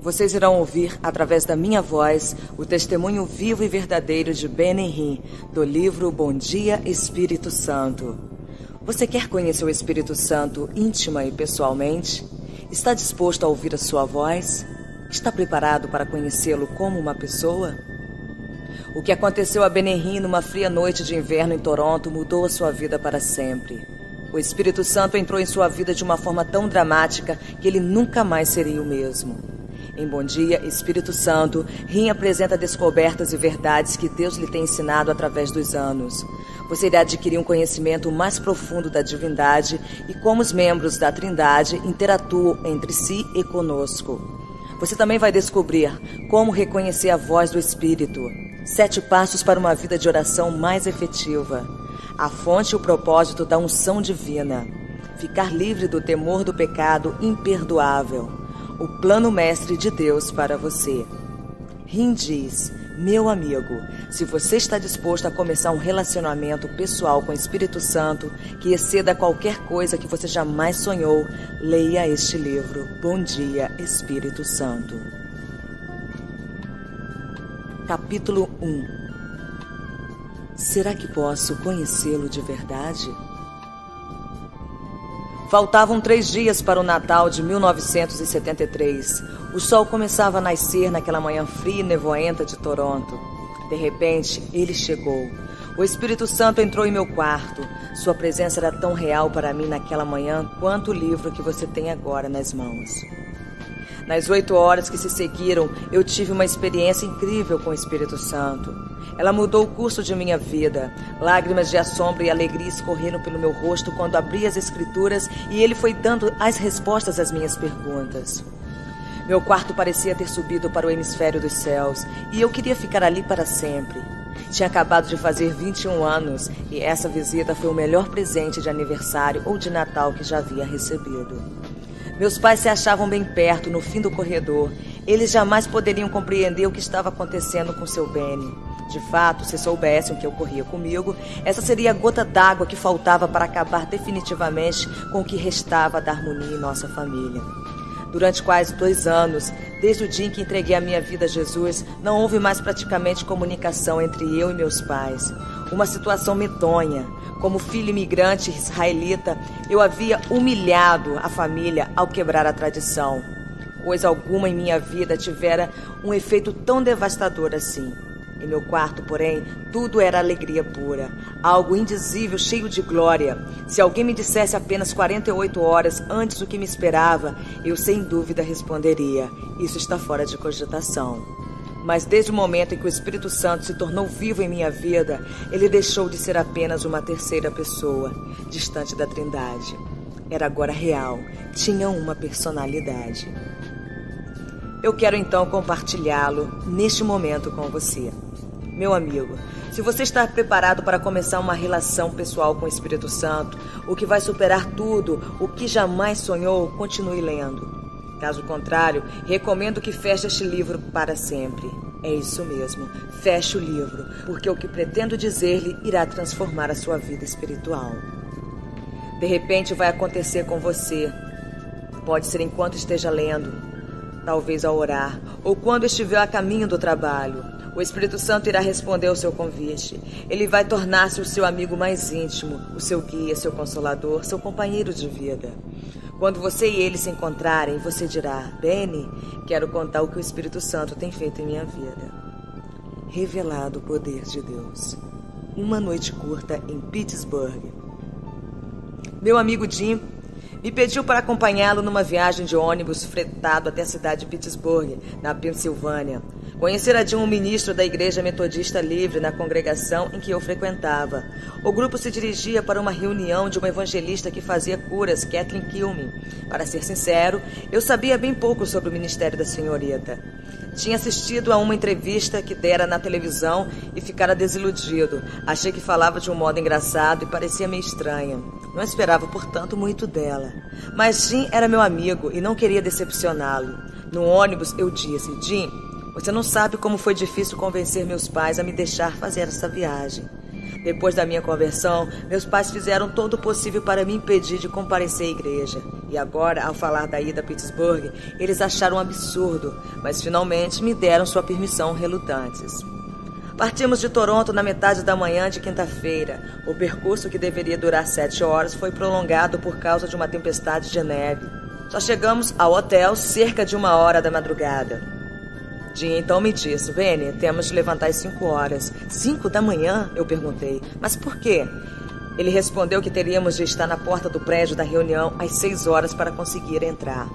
Vocês irão ouvir, através da minha voz, o testemunho vivo e verdadeiro de Benny Hinn, do livro Bom Dia, Espírito Santo. Você quer conhecer o Espírito Santo íntima e pessoalmente? Está disposto a ouvir a sua voz? Está preparado para conhecê-lo como uma pessoa? O que aconteceu a Benny Hinn numa fria noite de inverno em Toronto mudou a sua vida para sempre. O Espírito Santo entrou em sua vida de uma forma tão dramática que ele nunca mais seria o mesmo. Em Bom Dia, Espírito Santo, Hinn apresenta descobertas e verdades que Deus lhe tem ensinado através dos anos. Você irá adquirir um conhecimento mais profundo da divindade e como os membros da Trindade interatuam entre si e conosco. Você também vai descobrir como reconhecer a voz do Espírito. 7 passos para uma vida de oração mais efetiva. A fonte e o propósito da unção divina. Ficar livre do temor do pecado imperdoável. O plano mestre de Deus para você. Hinn diz: meu amigo, se você está disposto a começar um relacionamento pessoal com o Espírito Santo que exceda qualquer coisa que você jamais sonhou, leia este livro, Bom Dia, Espírito Santo. Capítulo 1. Será que posso conhecê-lo de verdade? Faltavam 3 dias para o Natal de 1973. O sol começava a nascer naquela manhã fria e nevoenta de Toronto. De repente, ele chegou. O Espírito Santo entrou em meu quarto. Sua presença era tão real para mim naquela manhã quanto o livro que você tem agora nas mãos. Nas 8 horas que se seguiram, eu tive uma experiência incrível com o Espírito Santo. Ela mudou o curso de minha vida. Lágrimas de assombro e alegria escorreram pelo meu rosto quando abri as Escrituras e ele foi dando as respostas às minhas perguntas. Meu quarto parecia ter subido para o hemisfério dos céus e eu queria ficar ali para sempre. Tinha acabado de fazer 21 anos e essa visita foi o melhor presente de aniversário ou de Natal que já havia recebido. Meus pais se achavam bem perto, no fim do corredor. Eles jamais poderiam compreender o que estava acontecendo com seu Benny. De fato, se soubessem o que ocorria comigo, essa seria a gota d'água que faltava para acabar definitivamente com o que restava da harmonia em nossa família. Durante quase 2 anos, desde o dia em que entreguei a minha vida a Jesus, não houve mais praticamente comunicação entre eu e meus pais. Uma situação medonha. Como filho imigrante israelita, eu havia humilhado a família ao quebrar a tradição. Coisa alguma em minha vida tivera um efeito tão devastador assim. Em meu quarto, porém, tudo era alegria pura, algo indizível, cheio de glória. Se alguém me dissesse apenas 48 horas antes do que me esperava, eu sem dúvida responderia: isso está fora de cogitação. Mas desde o momento em que o Espírito Santo se tornou vivo em minha vida, ele deixou de ser apenas uma terceira pessoa, distante da Trindade. Era agora real, tinha uma personalidade. Eu quero então compartilhá-lo neste momento com você. Meu amigo, se você está preparado para começar uma relação pessoal com o Espírito Santo, o que vai superar tudo, o que jamais sonhou, continue lendo. Caso contrário, recomendo que feche este livro para sempre. É isso mesmo, feche o livro, porque o que pretendo dizer-lhe irá transformar a sua vida espiritual. De repente vai acontecer com você. Pode ser enquanto esteja lendo, talvez ao orar, ou quando estiver a caminho do trabalho. O Espírito Santo irá responder ao seu convite. Ele vai tornar-se o seu amigo mais íntimo, o seu guia, seu consolador, seu companheiro de vida. Quando você e ele se encontrarem, você dirá: Benny, quero contar o que o Espírito Santo tem feito em minha vida. Revelado o poder de Deus. Uma noite curta em Pittsburgh. Meu amigo Jim me pediu para acompanhá-lo numa viagem de ônibus fretado até a cidade de Pittsburgh, na Pensilvânia. Conhecera Jim um ministro da Igreja Metodista Livre na congregação em que eu frequentava. O grupo se dirigia para uma reunião de uma evangelista que fazia curas, Kathleen Kuhlman. Para ser sincero, eu sabia bem pouco sobre o ministério da senhorita. Tinha assistido a uma entrevista que dera na televisão e ficara desiludido. Achei que falava de um modo engraçado e parecia meio estranha. Não esperava, portanto, muito dela. Mas Jim era meu amigo e não queria decepcioná-lo. No ônibus, eu disse: Jim, você não sabe como foi difícil convencer meus pais a me deixar fazer essa viagem. Depois da minha conversão, meus pais fizeram todo o possível para me impedir de comparecer à igreja. E agora, ao falar da ida a Pittsburgh, eles acharam um absurdo, mas finalmente me deram sua permissão relutantes. Partimos de Toronto na metade da manhã de quinta-feira. O percurso, que deveria durar 7 horas, foi prolongado por causa de uma tempestade de neve. Só chegamos ao hotel cerca de 1h da madrugada. Jim então me disse: Benny, temos de levantar às 5 horas. 5 da manhã? Eu perguntei. Mas por quê? Ele respondeu que teríamos de estar na porta do prédio da reunião às 6 horas para conseguir entrar.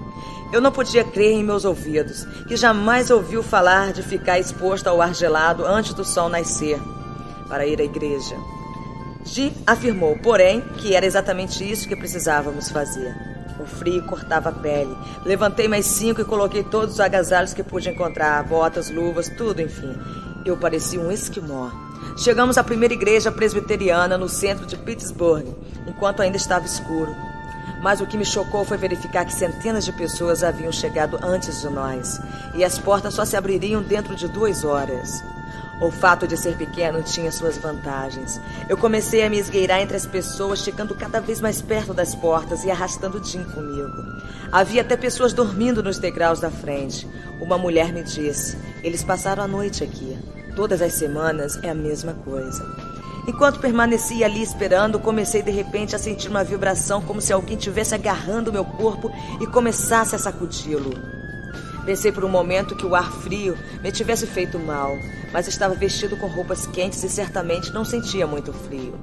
Eu não podia crer em meus ouvidos, que jamais ouviu falar de ficar exposto ao ar gelado antes do sol nascer, para ir à igreja. Jim afirmou, porém, que era exatamente isso que precisávamos fazer. O frio cortava a pele. Levantei mais 5 e coloquei todos os agasalhos que pude encontrar, botas, luvas, tudo, enfim. Eu parecia um esquimó. Chegamos à primeira igreja presbiteriana no centro de Pittsburgh, enquanto ainda estava escuro. Mas o que me chocou foi verificar que centenas de pessoas haviam chegado antes de nós, e as portas só se abririam dentro de 2 horas. O fato de ser pequeno tinha suas vantagens. Eu comecei a me esgueirar entre as pessoas, chegando cada vez mais perto das portas e arrastando Jim comigo. Havia até pessoas dormindo nos degraus da frente. Uma mulher me disse: eles passaram a noite aqui. Todas as semanas é a mesma coisa. Enquanto permanecia ali esperando, comecei de repente a sentir uma vibração como se alguém estivesse agarrando meu corpo e começasse a sacudi-lo. Pensei por um momento que o ar frio me tivesse feito mal, mas estava vestido com roupas quentes e certamente não sentia muito frio.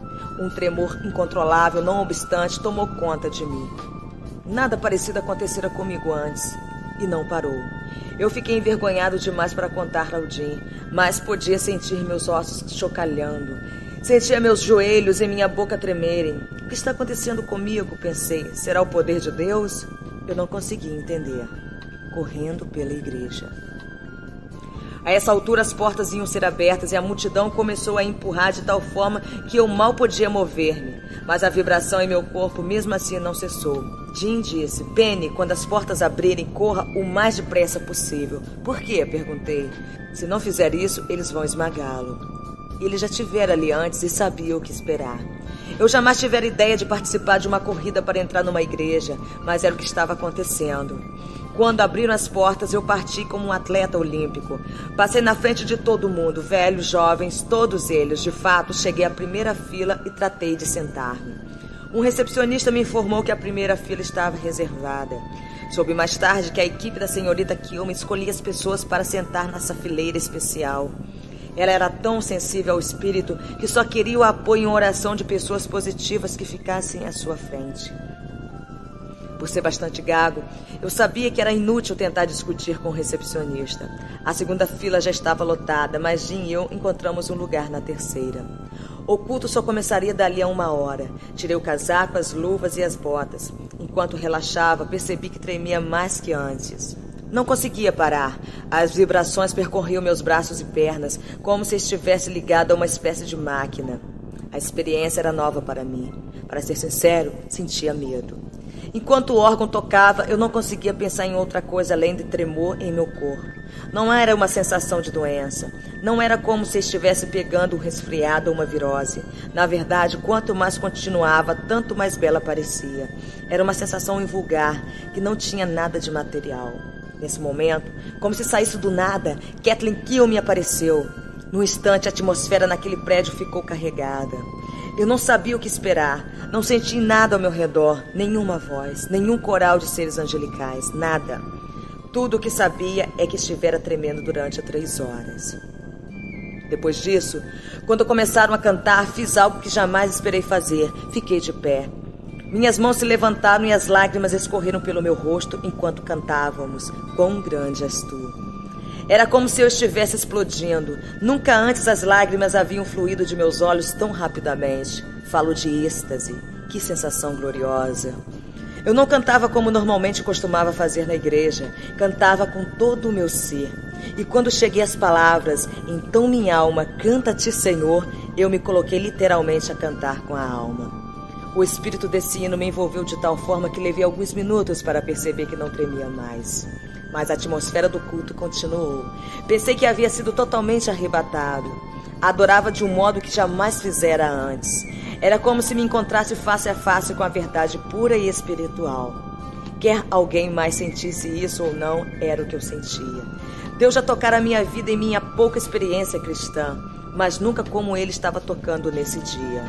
Um tremor incontrolável, não obstante, tomou conta de mim. Nada parecido acontecera comigo antes, e não parou. Eu fiquei envergonhado demais para contar ao Jim, mas podia sentir meus ossos chocalhando. Sentia meus joelhos e minha boca tremerem. O que está acontecendo comigo? Pensei. Será o poder de Deus? Eu não conseguia entender. Correndo pela igreja. A essa altura as portas iam ser abertas e a multidão começou a empurrar de tal forma que eu mal podia mover-me. Mas a vibração em meu corpo mesmo assim não cessou. Jim disse: Benny, quando as portas abrirem, corra o mais depressa possível. Por quê? Perguntei. Se não fizer isso, eles vão esmagá-lo. Ele já estivera ali antes e sabia o que esperar. Eu jamais tivera ideia de participar de uma corrida para entrar numa igreja, mas era o que estava acontecendo. Quando abriram as portas, eu parti como um atleta olímpico. Passei na frente de todo mundo, velhos, jovens, todos eles. De fato, cheguei à primeira fila e tratei de sentar-me. Um recepcionista me informou que a primeira fila estava reservada. Soube mais tarde que a equipe da senhorita Kilman escolhia as pessoas para sentar nessa fileira especial. Ela era tão sensível ao espírito que só queria o apoio em oração de pessoas positivas que ficassem à sua frente. Por ser bastante gago, eu sabia que era inútil tentar discutir com o recepcionista. A segunda fila já estava lotada, mas Jim e eu encontramos um lugar na terceira. O culto só começaria dali a 1 hora. Tirei o casaco, as luvas e as botas. Enquanto relaxava, percebi que tremia mais que antes. Não conseguia parar. As vibrações percorriam meus braços e pernas, como se estivesse ligado a uma espécie de máquina. A experiência era nova para mim. Para ser sincero, sentia medo. Enquanto o órgão tocava, eu não conseguia pensar em outra coisa além de tremor em meu corpo. Não era uma sensação de doença. Não era como se estivesse pegando um resfriado ou uma virose. Na verdade, quanto mais continuava, tanto mais bela parecia. Era uma sensação invulgar, que não tinha nada de material. Nesse momento, como se saísse do nada, Kathleen Kilman apareceu. Num instante, a atmosfera naquele prédio ficou carregada. Eu não sabia o que esperar. Não senti nada ao meu redor, nenhuma voz, nenhum coral de seres angelicais, nada. Tudo o que sabia é que estivera tremendo durante 3 horas. Depois disso, quando começaram a cantar, fiz algo que jamais esperei fazer. Fiquei de pé. Minhas mãos se levantaram e as lágrimas escorreram pelo meu rosto enquanto cantávamos. Quão grande és tu! Era como se eu estivesse explodindo. Nunca antes as lágrimas haviam fluído de meus olhos tão rapidamente. Falo de êxtase. Que sensação gloriosa! Eu não cantava como normalmente costumava fazer na igreja. Cantava com todo o meu ser. E quando cheguei às palavras, então minha alma, canta-te, Senhor, eu me coloquei literalmente a cantar com a alma. O espírito desse hino me envolveu de tal forma que levei alguns minutos para perceber que não tremia mais. Mas a atmosfera do culto continuou. Pensei que havia sido totalmente arrebatado. Adorava de um modo que jamais fizera antes. Era como se me encontrasse face a face com a verdade pura e espiritual. Quer alguém mais sentisse isso ou não, era o que eu sentia. Deus já tocara a minha vida em minha pouca experiência cristã, mas nunca como Ele estava tocando nesse dia.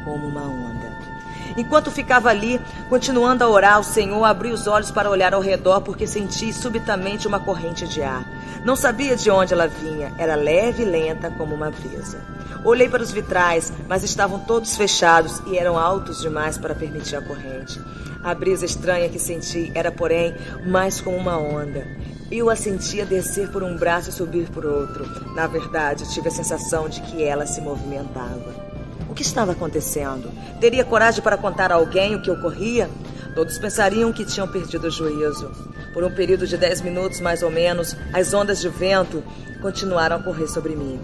Como uma onda. Enquanto ficava ali, continuando a orar, o Senhor abriu os olhos para olhar ao redor porque senti subitamente uma corrente de ar. Não sabia de onde ela vinha, era leve e lenta como uma brisa. Olhei para os vitrais, mas estavam todos fechados e eram altos demais para permitir a corrente. A brisa estranha que senti era, porém, mais como uma onda. Eu a sentia descer por um braço e subir por outro. Na verdade, tive a sensação de que ela se movimentava. O que estava acontecendo? Teria coragem para contar a alguém o que ocorria? Todos pensariam que tinham perdido o juízo. Por um período de 10 minutos, mais ou menos, as ondas de vento continuaram a correr sobre mim.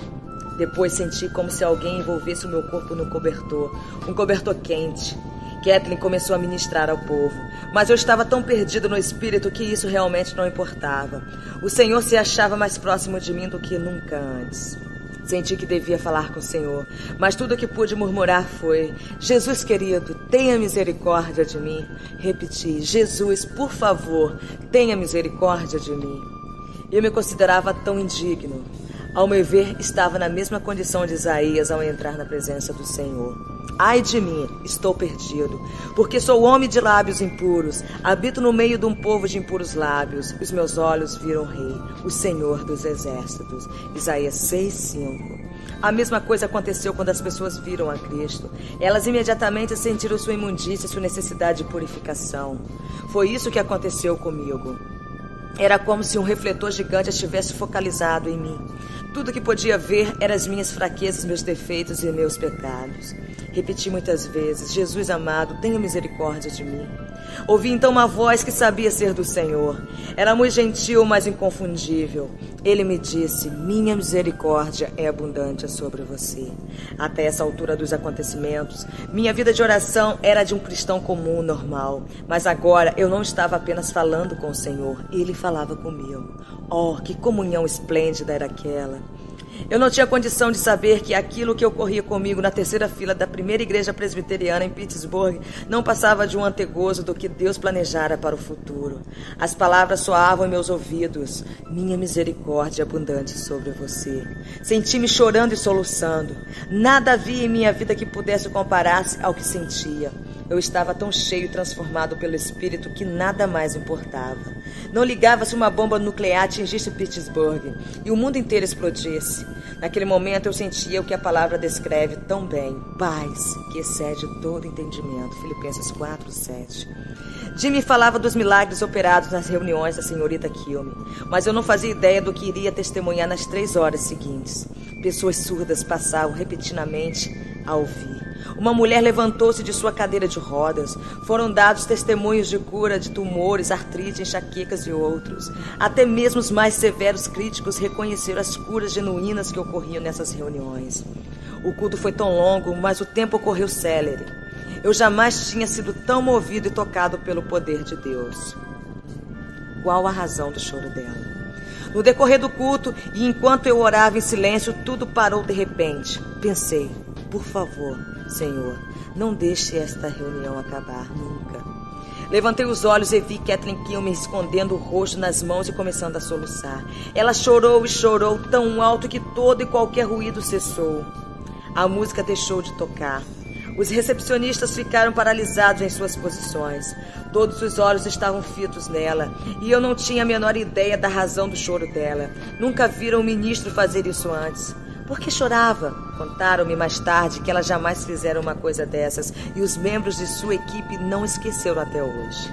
Depois senti como se alguém envolvesse o meu corpo no cobertor, um cobertor quente. Kathleen começou a ministrar ao povo, mas eu estava tão perdido no espírito que isso realmente não importava. O Senhor se achava mais próximo de mim do que nunca antes. Senti que devia falar com o Senhor, mas tudo o que pude murmurar foi: Jesus querido, tenha misericórdia de mim. Repeti: Jesus, por favor, tenha misericórdia de mim. Eu me considerava tão indigno. Ao meu ver, estava na mesma condição de Isaías ao entrar na presença do Senhor. Ai de mim, estou perdido, porque sou homem de lábios impuros, habito no meio de um povo de impuros lábios. Os meus olhos viram o Rei, o Senhor dos Exércitos. Isaías 6:5. A mesma coisa aconteceu quando as pessoas viram a Cristo. Elas imediatamente sentiram sua imundícia, sua necessidade de purificação. Foi isso que aconteceu comigo. Era como se um refletor gigante estivesse focalizado em mim. Tudo que podia ver eram as minhas fraquezas, meus defeitos e meus pecados. Repeti muitas vezes: Jesus amado, tenha misericórdia de mim. Ouvi então uma voz que sabia ser do Senhor. Era muito gentil, mas inconfundível. Ele me disse: minha misericórdia é abundante sobre você. Até essa altura dos acontecimentos, minha vida de oração era de um cristão comum, normal. Mas agora eu não estava apenas falando com o Senhor, Ele falava comigo. Oh, que comunhão esplêndida era aquela! Eu não tinha condição de saber que aquilo que ocorria comigo na terceira fila da primeira igreja presbiteriana em Pittsburgh não passava de um antegozo do que Deus planejara para o futuro. As palavras soavam em meus ouvidos: minha misericórdia abundante sobre você. Senti-me chorando e soluçando. Nada havia em minha vida que pudesse comparar-se ao que sentia. Eu estava tão cheio e transformado pelo Espírito que nada mais importava. Não ligava se uma bomba nuclear atingisse Pittsburgh e o mundo inteiro explodisse. Naquele momento eu sentia o que a palavra descreve tão bem: paz, que excede todo entendimento. Filipenses 4:7. Jimmy falava dos milagres operados nas reuniões da senhorita Kilme, mas eu não fazia ideia do que iria testemunhar nas 3 horas seguintes. Pessoas surdas passavam repetidamente a ouvir. Uma mulher levantou-se de sua cadeira de rodas. Foram dados testemunhos de cura de tumores, artrite, enxaquecas e outros. Até mesmo os mais severos críticos reconheceram as curas genuínas que ocorriam nessas reuniões. O culto foi tão longo, mas o tempo ocorreu célere. Eu jamais tinha sido tão movido e tocado pelo poder de Deus. Qual a razão do choro dela? No decorrer do culto, e enquanto eu orava em silêncio, tudo parou de repente. Pensei: por favor, Senhor, não deixe esta reunião acabar nunca. Levantei os olhos e vi Kathleen Kilme escondendo o rosto nas mãos e começando a soluçar. Ela chorou e chorou tão alto que todo e qualquer ruído cessou. A música deixou de tocar. Os recepcionistas ficaram paralisados em suas posições. Todos os olhos estavam fitos nela, e eu não tinha a menor ideia da razão do choro dela. Nunca viram um ministro fazer isso antes. Por que chorava? Contaram-me mais tarde que ela jamais fizera uma coisa dessas, e os membros de sua equipe não esqueceram até hoje.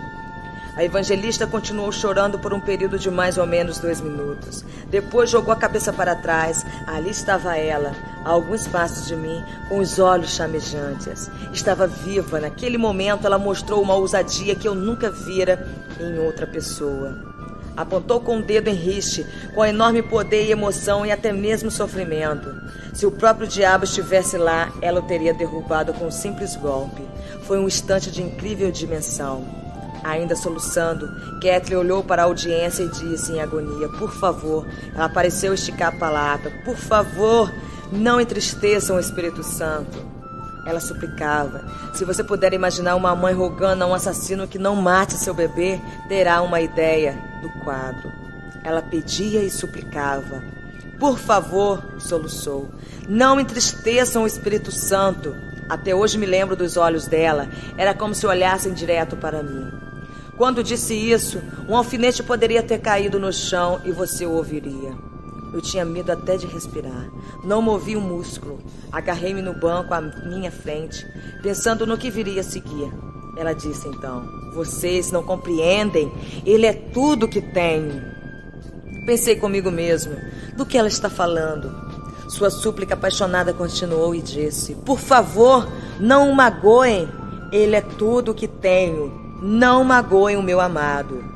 A evangelista continuou chorando por um período de mais ou menos 2 minutos. Depois jogou a cabeça para trás. Ali estava ela, a alguns passos de mim, com os olhos chamejantes. Estava viva. Naquele momento ela mostrou uma ousadia que eu nunca vira em outra pessoa. Apontou com o dedo em Rich, com enorme poder e emoção e até mesmo sofrimento. Se o próprio diabo estivesse lá, ela o teria derrubado com um simples golpe. Foi um instante de incrível dimensão. Ainda soluçando, Kathleen olhou para a audiência e disse em agonia: por favor. Ela pareceu esticar a palavra: por favor, não entristeçam o Espírito Santo. Ela suplicava. Se você puder imaginar uma mãe rogando a um assassino que não mate seu bebê, terá uma ideia do quadro. Ela pedia e suplicava. Por favor, soluçou, não entristeçam o Espírito Santo. Até hoje me lembro dos olhos dela. Era como se olhassem direto para mim. Quando disse isso, um alfinete poderia ter caído no chão e você o ouviria. Eu tinha medo até de respirar. Não movi um músculo. Agarrei-me no banco à minha frente, pensando no que viria a seguir. Ela disse então: vocês não compreendem. Ele é tudo que tenho. Pensei comigo mesmo: do que ela está falando? Sua súplica apaixonada continuou e disse: por favor, não o magoem. Ele é tudo o que tenho. Não magoem o meu amado.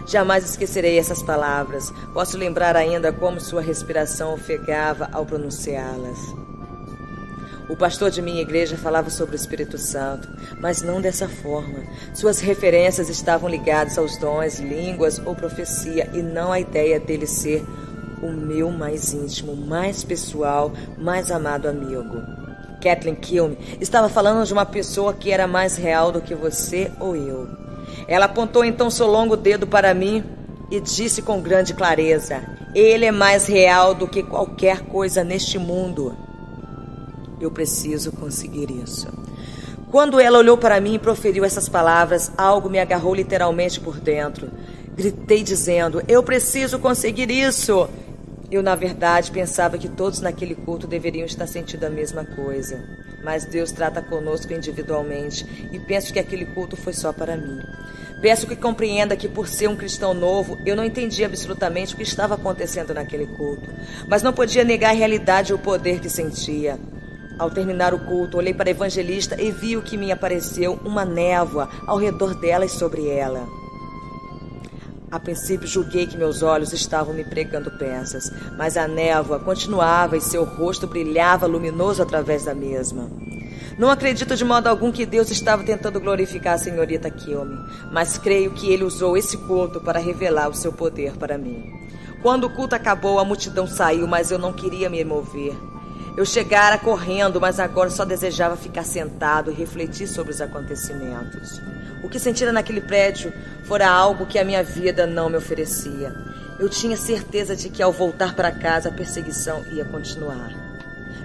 Jamais esquecerei essas palavras. Posso lembrar ainda como sua respiração ofegava ao pronunciá-las. O pastor de minha igreja falava sobre o Espírito Santo, mas não dessa forma. Suas referências estavam ligadas aos dons, línguas ou profecia, e não à ideia dele ser o meu mais íntimo, mais pessoal, mais amado amigo. Kathleen Kilme estava falando de uma pessoa que era mais real do que você ou eu. Ela apontou então seu longo dedo para mim e disse com grande clareza: ele é mais real do que qualquer coisa neste mundo. Eu preciso conseguir isso. Quando ela olhou para mim e proferiu essas palavras, algo me agarrou literalmente por dentro. Gritei dizendo: eu preciso conseguir isso. Eu, na verdade, pensava que todos naquele culto deveriam estar sentindo a mesma coisa. Mas Deus trata conosco individualmente e penso que aquele culto foi só para mim. Peço que compreenda que, por ser um cristão novo, eu não entendia absolutamente o que estava acontecendo naquele culto, mas não podia negar a realidade e o poder que sentia. Ao terminar o culto, olhei para a evangelista e vi o que me apareceu, uma névoa ao redor dela e sobre ela. A princípio julguei que meus olhos estavam me pregando peças, mas a névoa continuava e seu rosto brilhava luminoso através da mesma. Não acredito de modo algum que Deus estava tentando glorificar a senhorita Kilme, mas creio que ele usou esse culto para revelar o seu poder para mim. Quando o culto acabou, a multidão saiu, mas eu não queria me mover. Eu chegara correndo, mas agora só desejava ficar sentado e refletir sobre os acontecimentos. O que sentira naquele prédio fora algo que a minha vida não me oferecia. Eu tinha certeza de que ao voltar para casa a perseguição ia continuar.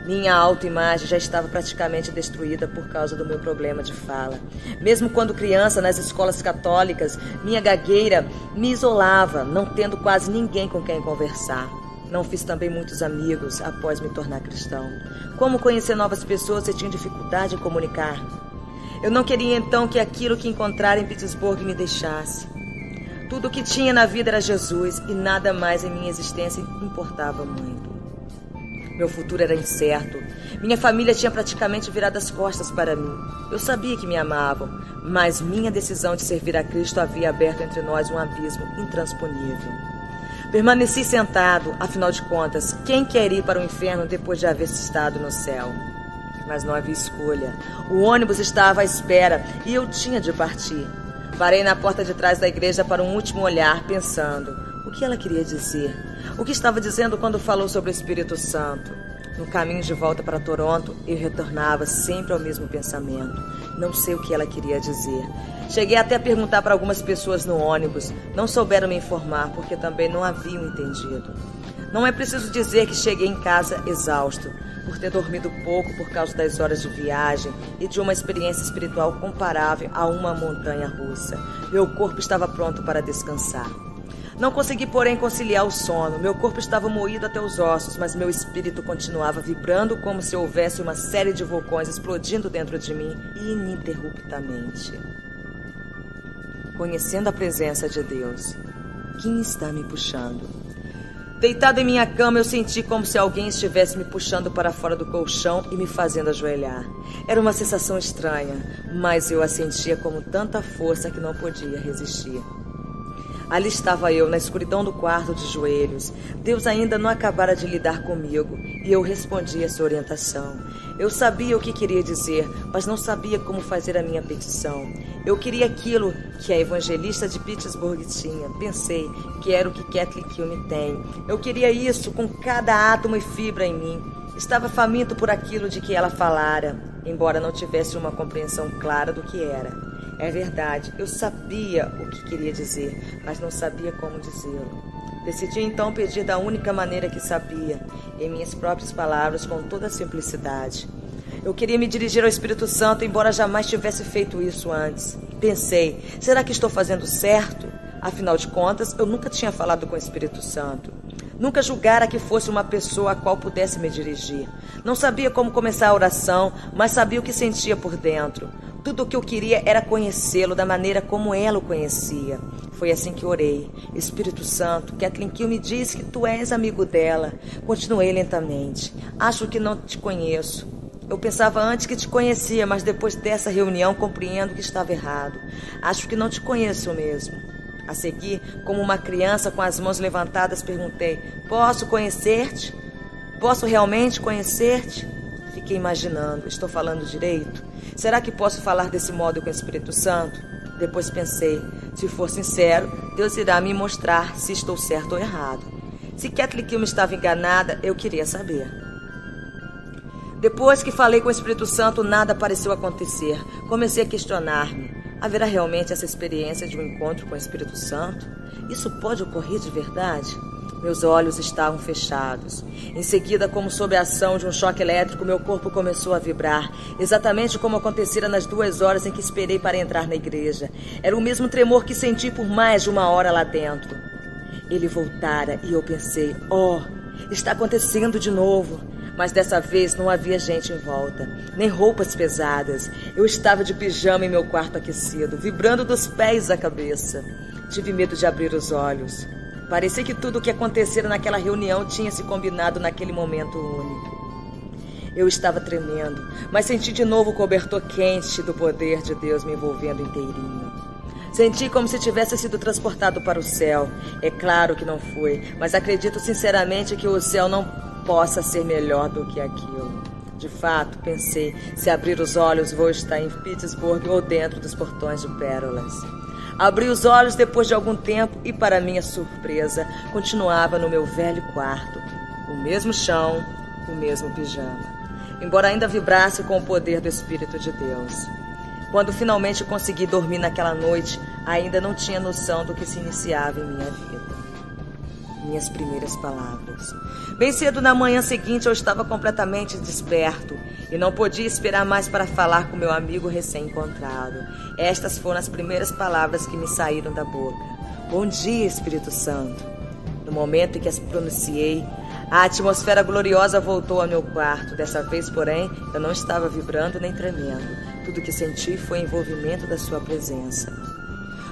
Minha autoimagem já estava praticamente destruída por causa do meu problema de fala. Mesmo quando criança, nas escolas católicas, minha gagueira me isolava, não tendo quase ninguém com quem conversar. Não fiz também muitos amigos após me tornar cristão. Como conhecer novas pessoas se tinha dificuldade em comunicar? Eu não queria então que aquilo que encontrara em Pittsburgh me deixasse. Tudo o que tinha na vida era Jesus e nada mais em minha existência importava muito. Meu futuro era incerto. Minha família tinha praticamente virado as costas para mim. Eu sabia que me amavam, mas minha decisão de servir a Cristo havia aberto entre nós um abismo intransponível. Permaneci sentado, afinal de contas, quem quer ir para o inferno depois de haver estado no céu? Mas não havia escolha. O ônibus estava à espera e eu tinha de partir. Parei na porta de trás da igreja para um último olhar, pensando: o que ela queria dizer? O que estava dizendo quando falou sobre o Espírito Santo? No caminho de volta para Toronto, eu retornava sempre ao mesmo pensamento. Não sei o que ela queria dizer. Cheguei até a perguntar para algumas pessoas no ônibus. Não souberam me informar, porque também não haviam entendido. Não é preciso dizer que cheguei em casa exausto, por ter dormido pouco por causa das horas de viagem e de uma experiência espiritual comparável a uma montanha-russa. Meu corpo estava pronto para descansar. Não consegui, porém, conciliar o sono. Meu corpo estava moído até os ossos, mas meu espírito continuava vibrando como se houvesse uma série de vulcões explodindo dentro de mim ininterruptamente. Conhecendo a presença de Deus, quem está me puxando? Deitado em minha cama, eu senti como se alguém estivesse me puxando para fora do colchão e me fazendo ajoelhar. Era uma sensação estranha, mas eu a sentia com tanta força que não podia resistir. Ali estava eu, na escuridão do quarto, de joelhos. Deus ainda não acabara de lidar comigo e eu respondi a sua orientação. Eu sabia o que queria dizer, mas não sabia como fazer a minha petição. Eu queria aquilo que a evangelista de Pittsburgh tinha. Pensei que era o que Kathleen Kilme tem. Eu queria isso com cada átomo e fibra em mim. Estava faminto por aquilo de que ela falara. embora não tivesse uma compreensão clara do que era. É verdade, eu sabia o que queria dizer, mas não sabia como dizê-lo. Decidi então pedir da única maneira que sabia, em minhas próprias palavras, com toda a simplicidade. Eu queria me dirigir ao Espírito Santo, embora jamais tivesse feito isso antes. Pensei, será que estou fazendo certo? Afinal de contas, eu nunca tinha falado com o Espírito Santo. Nunca julgara que fosse uma pessoa a qual pudesse me dirigir. Não sabia como começar a oração, mas sabia o que sentia por dentro. Tudo o que eu queria era conhecê-lo da maneira como ela o conhecia. Foi assim que orei. Espírito Santo, Kathleen Kiel me disse que tu és amigo dela. Continuei lentamente. Acho que não te conheço. Eu pensava antes que te conhecia, mas depois dessa reunião compreendo que estava errado. Acho que não te conheço mesmo. A seguir, como uma criança com as mãos levantadas, perguntei: posso conhecer-te? Posso realmente conhecer-te? Fiquei imaginando, estou falando direito? Será que posso falar desse modo com o Espírito Santo? Depois pensei, se for sincero, Deus irá me mostrar se estou certo ou errado. Se Kathleen Kiel me estava enganada, eu queria saber. Depois que falei com o Espírito Santo, nada pareceu acontecer. Comecei a questionar-me. Haverá realmente essa experiência de um encontro com o Espírito Santo? Isso pode ocorrer de verdade? Meus olhos estavam fechados. Em seguida, como sob a ação de um choque elétrico, meu corpo começou a vibrar, exatamente como acontecera nas 2 horas em que esperei para entrar na igreja. Era o mesmo tremor que senti por mais de 1 hora lá dentro. Ele voltara e eu pensei, está acontecendo de novo. Mas dessa vez não havia gente em volta, nem roupas pesadas. Eu estava de pijama em meu quarto aquecido, vibrando dos pés à cabeça. Tive medo de abrir os olhos. Parecia que tudo o que acontecera naquela reunião tinha se combinado naquele momento único. Eu estava tremendo, mas senti de novo o cobertor quente do poder de Deus me envolvendo inteirinho. Senti como se tivesse sido transportado para o céu. É claro que não foi, mas acredito sinceramente que o céu não possa ser melhor do que aquilo. De fato, pensei, se abrir os olhos vou estar em Pittsburgh ou dentro dos portões de Pérolas. Abri os olhos depois de algum tempo e, para minha surpresa, continuava no meu velho quarto. O mesmo chão, o mesmo pijama. Embora ainda vibrasse com o poder do Espírito de Deus. Quando finalmente consegui dormir naquela noite, ainda não tinha noção do que se iniciava em minha vida. Minhas primeiras palavras. Bem cedo na manhã seguinte eu estava completamente desperto e não podia esperar mais para falar com meu amigo recém-encontrado. Estas foram as primeiras palavras que me saíram da boca. Bom dia, Espírito Santo. No momento em que as pronunciei, a atmosfera gloriosa voltou ao meu quarto. Dessa vez, porém, eu não estava vibrando nem tremendo. Tudo o que senti foi o envolvimento da sua presença.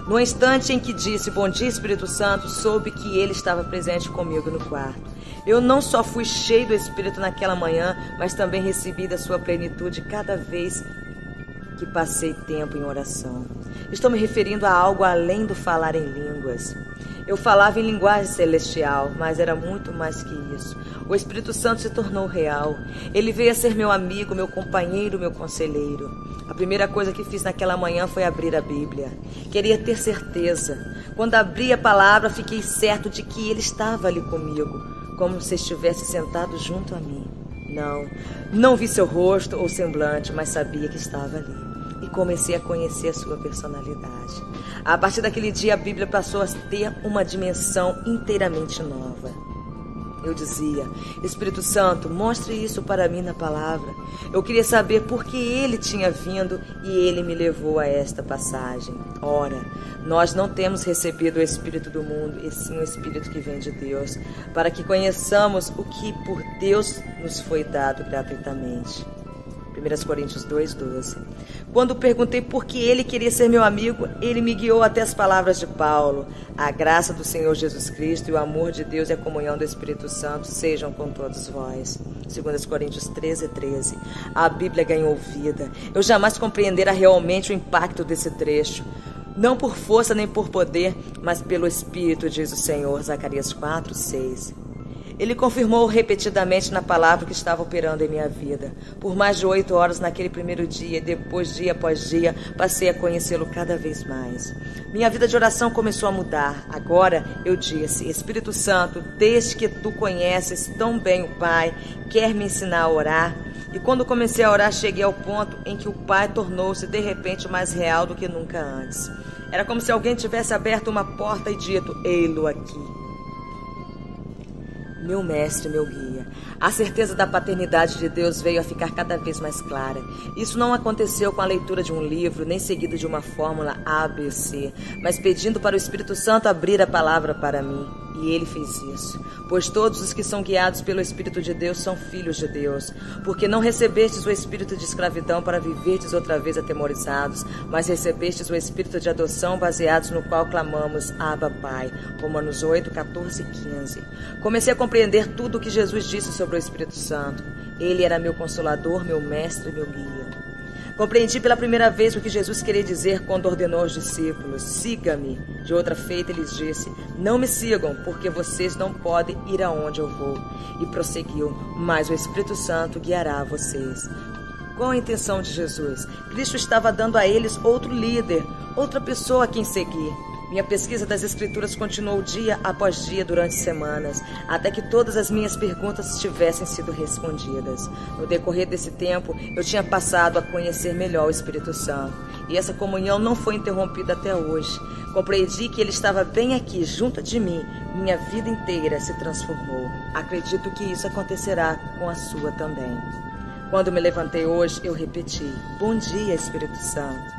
No instante em que disse bom dia, Espírito Santo, soube que ele estava presente comigo no quarto. Eu não só fui cheio do Espírito naquela manhã, mas também recebi da sua plenitude cada vez que passei tempo em oração. Estou me referindo a algo além do falar em línguas. Eu falava em linguagem celestial, mas era muito mais que isso. O Espírito Santo se tornou real. Ele veio a ser meu amigo, meu companheiro, meu conselheiro. A primeira coisa que fiz naquela manhã foi abrir a Bíblia. Queria ter certeza. Quando abri a palavra, fiquei certo de que ele estava ali comigo, como se estivesse sentado junto a mim. Não vi seu rosto ou semblante, mas sabia que estava ali. E comecei a conhecer a sua personalidade. A partir daquele dia, a Bíblia passou a ter uma dimensão inteiramente nova. Eu dizia, Espírito Santo, mostre isso para mim na palavra. Eu queria saber por que ele tinha vindo e ele me levou a esta passagem. Ora, nós não temos recebido o Espírito do mundo, e sim o Espírito que vem de Deus, para que conheçamos o que por Deus nos foi dado gratuitamente. 1 Coríntios 2:12. Quando perguntei por que ele queria ser meu amigo, ele me guiou até as palavras de Paulo. A graça do Senhor Jesus Cristo e o amor de Deus e a comunhão do Espírito Santo sejam com todos vós. 2 Coríntios 13:13. A Bíblia ganhou vida. Eu jamais compreendera realmente o impacto desse trecho. Não por força nem por poder, mas pelo Espírito, diz o Senhor. Zacarias 4:6. Ele confirmou repetidamente na palavra que estava operando em minha vida. Por mais de 8 horas naquele primeiro dia, e depois, dia após dia, passei a conhecê-lo cada vez mais. Minha vida de oração começou a mudar. Agora, eu disse, Espírito Santo, desde que tu conheces tão bem o Pai, quer me ensinar a orar? E quando comecei a orar, cheguei ao ponto em que o Pai tornou-se de repente mais real do que nunca antes. Era como se alguém tivesse aberto uma porta e dito: ei-lo aqui. Meu mestre, meu guia. A certeza da paternidade de Deus veio a ficar cada vez mais clara. Isso não aconteceu com a leitura de um livro, nem seguido de uma fórmula A, B, C, mas pedindo para o Espírito Santo abrir a palavra para mim. E ele fez isso. Pois todos os que são guiados pelo Espírito de Deus são filhos de Deus. Porque não recebestes o espírito de escravidão para viverdes outra vez atemorizados, mas recebestes o espírito de adoção baseados no qual clamamos: Abba, Pai. Romanos 8, 14 e 15. Comecei a compreender tudo o que Jesus disse sobre o Espírito Santo. Ele era meu consolador, meu mestre e meu guia. Compreendi pela primeira vez o que Jesus queria dizer quando ordenou aos discípulos: siga-me. De outra feita, ele disse: não me sigam, porque vocês não podem ir aonde eu vou. E prosseguiu: mas o Espírito Santo guiará vocês. Qual a intenção de Jesus? Cristo estava dando a eles outro líder, outra pessoa a quem seguir. Minha pesquisa das Escrituras continuou dia após dia durante semanas, até que todas as minhas perguntas tivessem sido respondidas. No decorrer desse tempo, eu tinha passado a conhecer melhor o Espírito Santo, e essa comunhão não foi interrompida até hoje. Compreendi que ele estava bem aqui, junto de mim. Minha vida inteira se transformou. Acredito que isso acontecerá com a sua também. Quando me levantei hoje, eu repeti: bom dia, Espírito Santo.